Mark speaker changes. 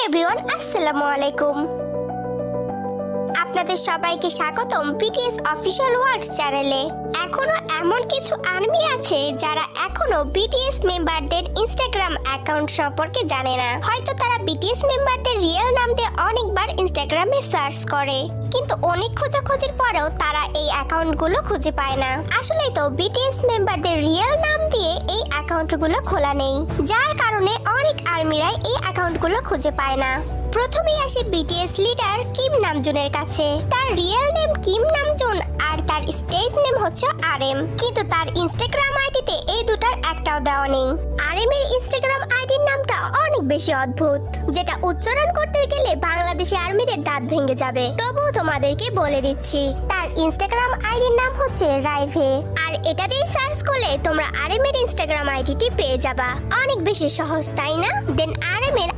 Speaker 1: Everyone, আসসালামু আলাইকুম। আপনাদের সবাইকে স্বাগতম বিটিএস অফিশিয়াল ওয়ার্ডস চ্যানেলে। এখনো এমন কিছু আর্মি আছে যারা এখনো বিটিএস মেম্বারদের ইনস্টাগ্রাম অ্যাকাউন্ট সম্পর্কে জানে না। হয়তো তারা বিটিএস মেম্বারদের রিয়েল নাম দিয়ে অনেকবার ইনস্টাগ্রামে সার্চ করে, কিন্তু অনেক খোঁজাখুঁজির পরেও তারা এই অ্যাকাউন্টগুলো খুঁজে পায় না। আসলেই তো বিটিএস মেম্বারদের রিয়েল নাম দিয়ে এই অ্যাকাউন্টগুলো খোলা নেই, যার কারণে অনেক আর্মিরাই এই অ্যাকাউন্টগুলো খুঁজে পায় না। প্রথমেই আসি বিটিএস লিডার কিম নামজুনের কাছে। তার রিয়েল নেম কিম নামজুন আর তার স্টেজ নেম হচ্ছে আরএম, কিন্তু তার ইনস্টাগ্রাম আইডিতে এই দুটার একটাও দেওয়া নেই। আরএম এর ইনস্টাগ্রাম আইডির নামটা অনেক বেশি অদ্ভুত, যেটা উচ্চারণ করতে গেলে বাংলাদেশি আর্মিদের দাঁত ভেঙে যাবে। তবুও তোমাদেরকে বলে দিচ্ছি, তার ইনস্টাগ্রাম আইডির নাম হচ্ছে রাইভে, আর এটা দিয়ে সার্চ করলে তোমরা আরএম এর ইনস্টাগ্রাম আইডিটি পেয়ে যাবা। অনেক বেশি সহজ, তাই না? দেন আরএম এর